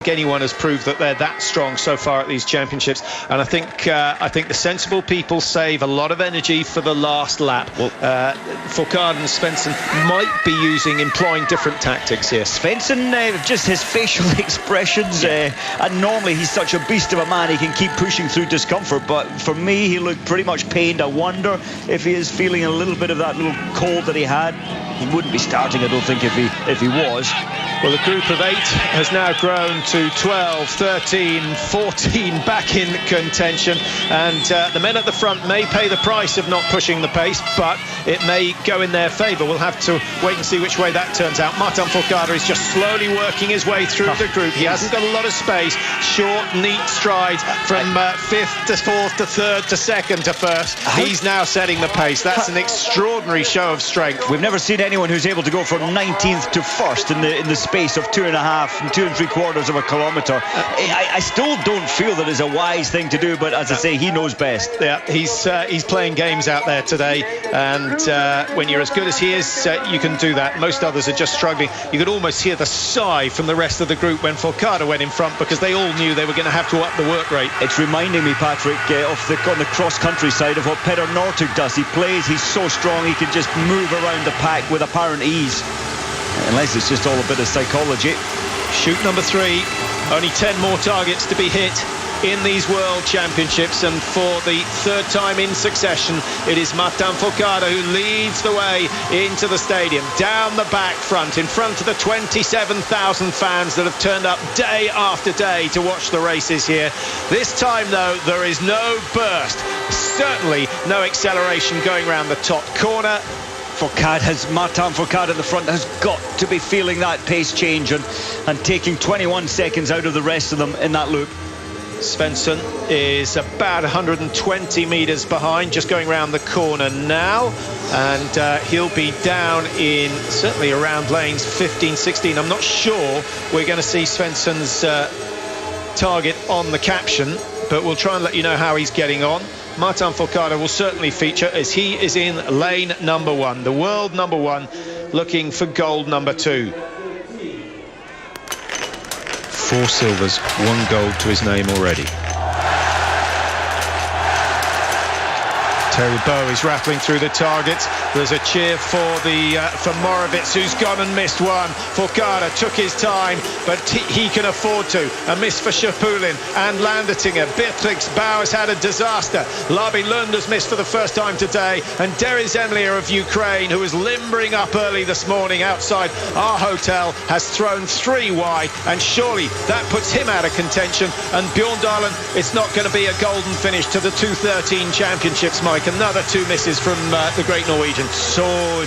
anyone has proved that they're that strong so far at these championships. And I think the sensible people save a lot of energy for the last lap. Well, Fourcade and Svensson might be employing different tactics here. Svensson, just his facial expressions, and normally he's such a beast of a man, he can keep pushing through discomfort, but for me he looked pretty much pained. I wonder if he is feeling a little bit of that little cold that he had. He wouldn't be starting, I don't think, if he was. Well, the group of 8 has now grown to 12, 13, 14 back in contention, and the men at the front may pay the price of not pushing the pace, but it may go in their favour. We'll have to wait and see which way that turns out. Martin Fourcade is just slowly working his way through the group. He hasn't got a lot of space. Short, neat strides from 5th to 4th to 3rd to 2nd to 1st. He's now setting the pace. That's an extraordinary show of strength. We've never seen anyone who's able to go from 19th to 1st in the space of 2.5 and 2 3/4 of a kilometre. I still don't feel that is a wise thing to do, but as I say, he knows best. Yeah, he's playing games out there today, and when you're as good as he is, you can do that. Most others are just struggling. You could almost hear the sigh from the rest of the group when Fourcade went in front, because they all knew they were going to have to up the work rate. It's reminding me, Patrick, on the cross-country side of what Petter Northug does. He plays, he's so strong, he can just move around the pack with apparent ease. Unless it's just all a bit of psychology. Shoot number 3. Only 10 more targets to be hit in these World Championships, and for the 3rd time in succession, it is Martin Fourcade who leads the way into the stadium, down the back front, in front of the 27,000 fans that have turned up day after day to watch the races here. This time, though, there is no burst, certainly no acceleration going around the top corner. Martin Fourcade at the front has got to be feeling that pace change and taking 21 seconds out of the rest of them in that loop. Svensson is about 120 metres behind, just going around the corner now, and he'll be down in certainly around lanes 15, 16. I'm not sure we're going to see Svensson's target on the caption, but we'll try and let you know how he's getting on. Martin Fourcade will certainly feature as he is in lane number 1, the world number 1, looking for gold number 2. 4 silvers, 1 gold to his name already. Terry Bow is rattling through the targets. There's a cheer for Moravec, who's gone and missed one. Fourcade took his time, but he can afford to. A miss for Schapulin and Landertinger. Beatrix Bauer has had a disaster. Labi Lund has missed for the first time today, and Deris Emlier of Ukraine, who was limbering up early this morning outside our hotel, has thrown 3 wide, and surely that puts him out of contention. And Bjorn Dahlen, it's not going to be a golden finish to the 2:13 championships, Mike. Another 2 misses from the great Norwegian. So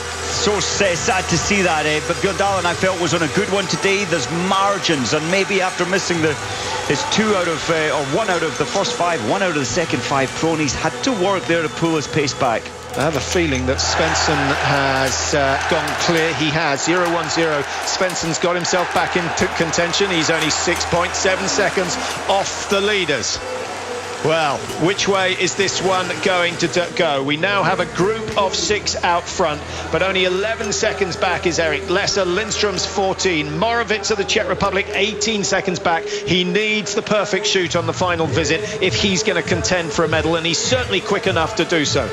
sad to see that, but Bjorn Dahlen, I felt, was on a good one today. There's margins, and maybe after missing his 1 out of the first 5, 1 out of the second 5 prone, he's had to work there to pull his pace back. I have a feeling that Svensson has gone clear. He has 0-1-0. Svensson's got himself back into contention. He's only 6.7 seconds off the leaders. Well, which way is this one going to go? We now have a group of 6 out front, but only 11 seconds back is Erik Lesser. Lindstrom's 14. Moravec of the Czech Republic, 18 seconds back. He needs the perfect shoot on the final visit if he's going to contend for a medal, and he's certainly quick enough to do so.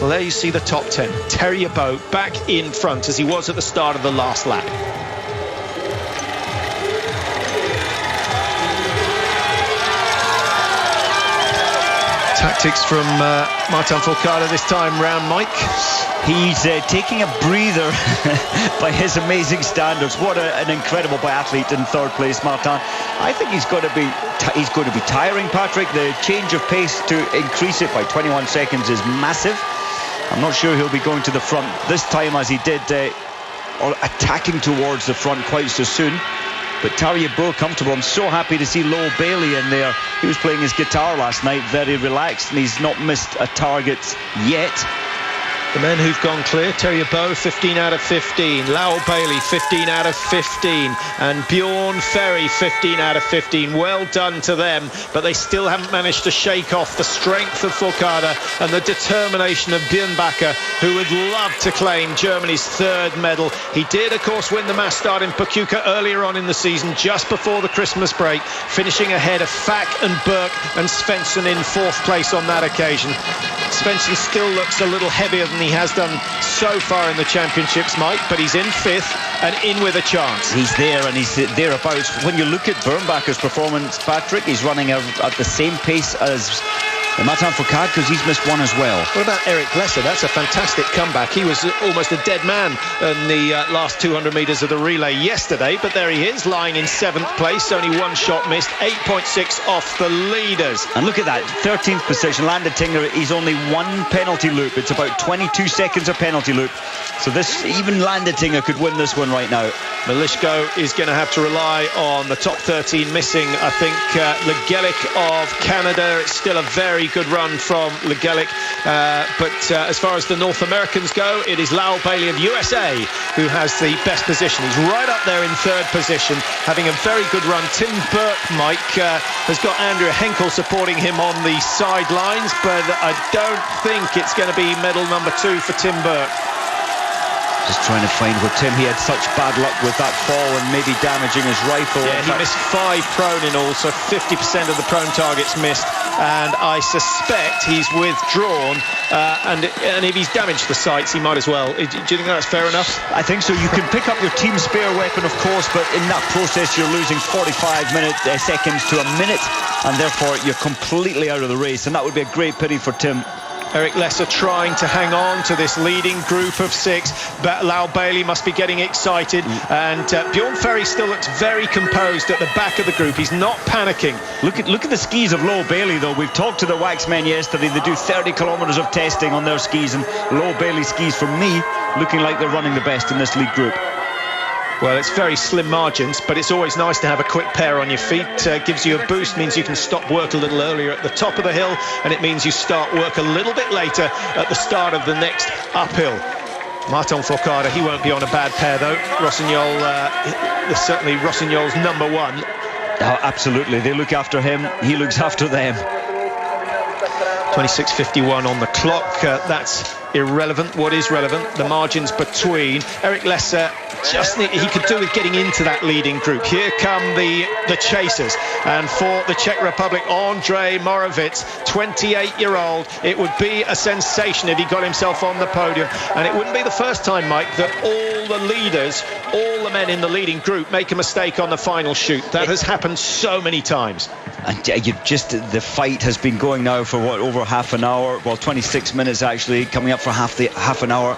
Well, there you see the top 10. Terry Bow back in front as he was at the start of the last lap. Tactics from Martin Fourcade this time round, Mike. He's taking a breather by his amazing standards. What an incredible biathlete in 3rd place, Martin. I think he's going to be tiring, Patrick. The change of pace to increase it by 21 seconds is massive. I'm not sure he'll be going to the front this time as he did, or attacking towards the front quite so soon. But Tarjei Boe comfortable. I'm so happy to see Lowell Bailey in there. He was playing his guitar last night, very relaxed, and he's not missed a target yet. The men who've gone clear: Terje Boe, 15 out of 15. Lowell Bailey, 15 out of 15. And Bjorn Ferry, 15 out of 15. Well done to them, but they still haven't managed to shake off the strength of Forcada and the determination of Björn Bakker, who would love to claim Germany's third medal. He did, of course, win the mass start in Pachuca earlier on in the season, just before the Christmas break, finishing ahead of Fack and Burke and Svensson in fourth place on that occasion. Svensson still looks a little heavier than he has done so far in the championships, Mike, but he's in fifth and in with a chance. He's there, and he's thereabouts. When you look at Bernbacker's performance, Patrick, he's running at the same pace as Martin Fourcade, because he's missed one as well. What about Eric Lesser? That's a fantastic comeback. He was almost a dead man in the last 200 metres of the relay yesterday, but there he is, lying in seventh place, only one shot missed, 8.6 off the leaders. And look at that, 13th position, Landetinger, he's only one penalty loop. It's about 22 seconds of penalty loop. So this, even Landetinger could win this one right now. Malishko is going to have to rely on the top 13 missing, I think, Legelik of Canada. It's still a very good run from Legelik, but as far as the North Americans go, it is Lowell Bailey of USA who has the best position. He's right up there in third position, having a very good run. Tim Burke, Mike, has got Andrea Henkel supporting him on the sidelines, but I don't think it's going to be medal number 2 for Tim Burke. Just trying to find where Tim, he had such bad luck with that fall and maybe damaging his rifle. Yeah, he missed 5 prone in all, so 50% of the prone targets missed, and I suspect he's withdrawn, and if he's damaged the sights, he might as well. Do you think that's fair enough? I think so. You can pick up your team spare weapon, of course, but in that process you're losing 45 seconds to a minute, and therefore you're completely out of the race, and that would be a great pity for Tim. Eric Lesser trying to hang on to this leading group of 6, but Lowell Bailey must be getting excited, and Bjorn Ferry still looks very composed at the back of the group. He's not panicking. Look at the skis of Lowell Bailey, though. We've talked to the wax men yesterday. They do 30 kilometres of testing on their skis, and Lowell Bailey skis, for me, looking like they're running the best in this lead group. Well, it's very slim margins, but it's always nice to have a quick pair on your feet. Gives you a boost, means you can stop work a little earlier at the top of the hill, and it means you start work a little bit later at the start of the next uphill. Martin Fourcade, he won't be on a bad pair, though. Rossignol, certainly Rossignol's number 1. Oh, absolutely. They look after him. He looks after them. 26.51 on the clock. That's irrelevant. What is relevant? The margins between. Eric Lesser, he could do with getting into that leading group. Here come the chasers, and for the Czech Republic, Ondrej Moravec, 28-year-old. It would be a sensation if he got himself on the podium, and it wouldn't be the first time, Mike, that all the leaders, all the men in the leading group, make a mistake on the final shoot. That has happened so many times. And the fight has been going now for over half an hour. Well, 26 minutes actually, coming up for half an hour.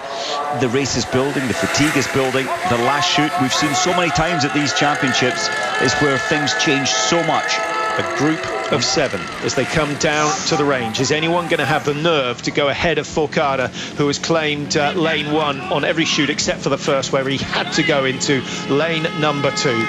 The race is building, the fatigue is building. The last shoot we've seen so many times at these championships is where things change so much. A group of 7 as they come down to the range. Is anyone going to have the nerve to go ahead of Fourcade, who has claimed lane 1 on every shoot except for the first, where he had to go into lane number 2?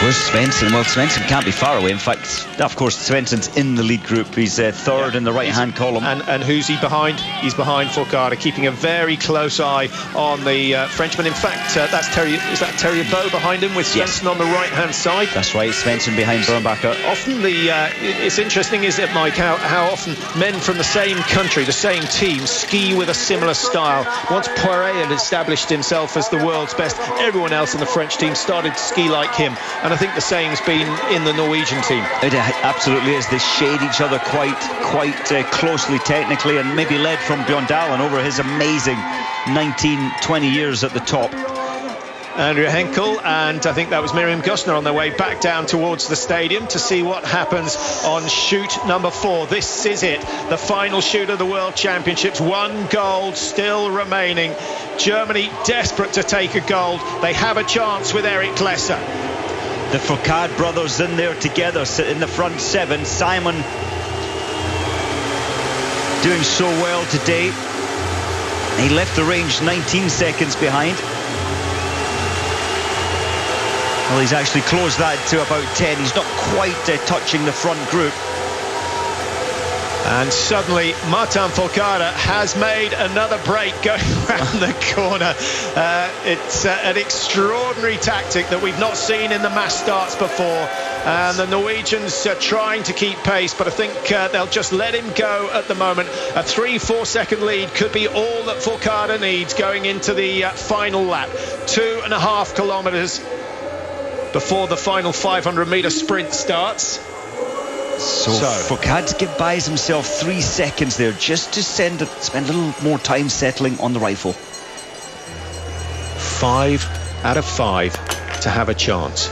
Where's Svensson? Well, Svensson can't be far away. In fact, of course, Svensson's in the lead group. He's third in the right-hand column. And who's he behind? He's behind Fourcade, keeping a very close eye on the Frenchman. In fact, is that Terje Boe behind him, with Svensson on the right-hand side? That's right, Svensson behind Bernbacker. Often it's interesting, isn't it, Mike, how often men from the same country, the same team, ski with a similar style. Once Poiret had established himself as the world's best, everyone else in the French team started to ski like him. And I think the same's been in the Norwegian team. It absolutely is. They shade each other quite closely technically, and maybe led from Bjørn Dalen over his amazing 19-20 years at the top. Andrea Henkel, and I think that was Miriam Gusner on their way back down towards the stadium to see what happens on shoot number 4. This is it, the final shoot of the World Championships. 1 gold still remaining. Germany desperate to take a gold. They have a chance with Eric Lesser. The Fourcade brothers in there together, in the front 7. Simon doing so well today. He left the range 19 seconds behind. Well, he's actually closed that to about 10. He's not quite touching the front group. And suddenly Martin Fourcade has made another break going around the corner. It's an extraordinary tactic that we've not seen in the mass starts before. And the Norwegians are trying to keep pace, but I think they'll just let him go at the moment. A 3-4 second lead could be all that Fourcade needs going into the final lap. 2.5 kilometres before the final 500-metre sprint starts. So Fourcade buys himself 3 seconds there just to spend a little more time settling on the rifle. 5 out of 5 to have a chance.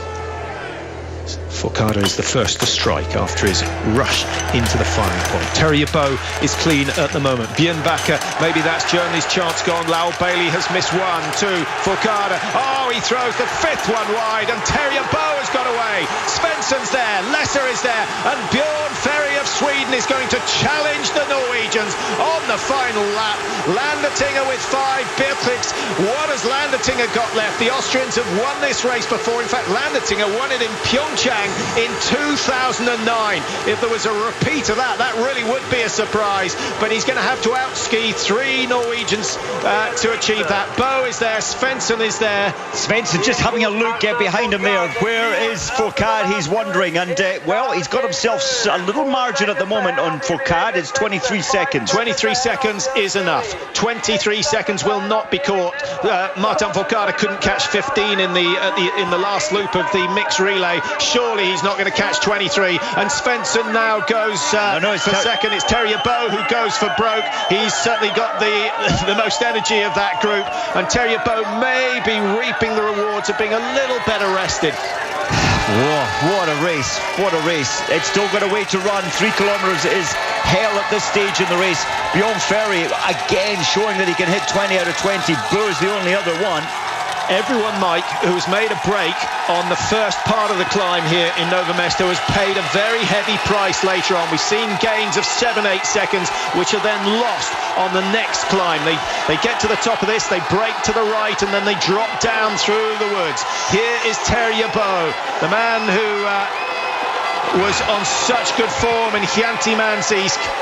Fourcade is the first to strike after his rush into the firing point. Terje Boe is clean at the moment. Bjørn Bakke, maybe that's Journey's chance gone. Lowell Bailey has missed 1, 2. Fourcade, oh, he throws the 5th one wide, and Terje Boe has got away. Svensson's there, Lesser is there, and Bjørn Ferry of Sweden is going to challenge the Norwegians on the final lap. Landertinger with 5, Beatrix. What has Landertinger got left? The Austrians have won this race before. In fact, Landertinger won it in Pyeongchang in 2009. If there was a repeat of that, that really would be a surprise. But he's going to have to outski 3 Norwegians to achieve that. Boe is there, Svensson is there. Svensson just having a look behind him there. Where is Fourcade? He's wondering. And, well, he's got himself a little margin at the moment on Fourcade. It's 23 seconds. 23 seconds is enough. 23 seconds will not be caught. Martin Fourcade couldn't catch 15 in the last loop of the mixed relay. Surely he's not going to catch 23. And Svensson now goes for second. It's Terje Boe who goes for broke. He's certainly got the most energy of that group. And Terje Boe may be reaping the rewards of being a little better rested. Whoa, what a race, what a race. It's still got a way to run. 3 kilometres is hell at this stage in the race. Bjørn Ferry, again, showing that he can hit 20 out of 20. Boe's the only other one. Everyone, Mike, who's made a break on the first part of the climb here in Nove Mesto has paid a very heavy price later on. We've seen gains of 7-8 seconds, which are then lost on the next climb. They get to the top of this, they break to the right, and then they drop down through the woods. Here is Terje Boe, the man who was on such good form in Chianti Mansisk.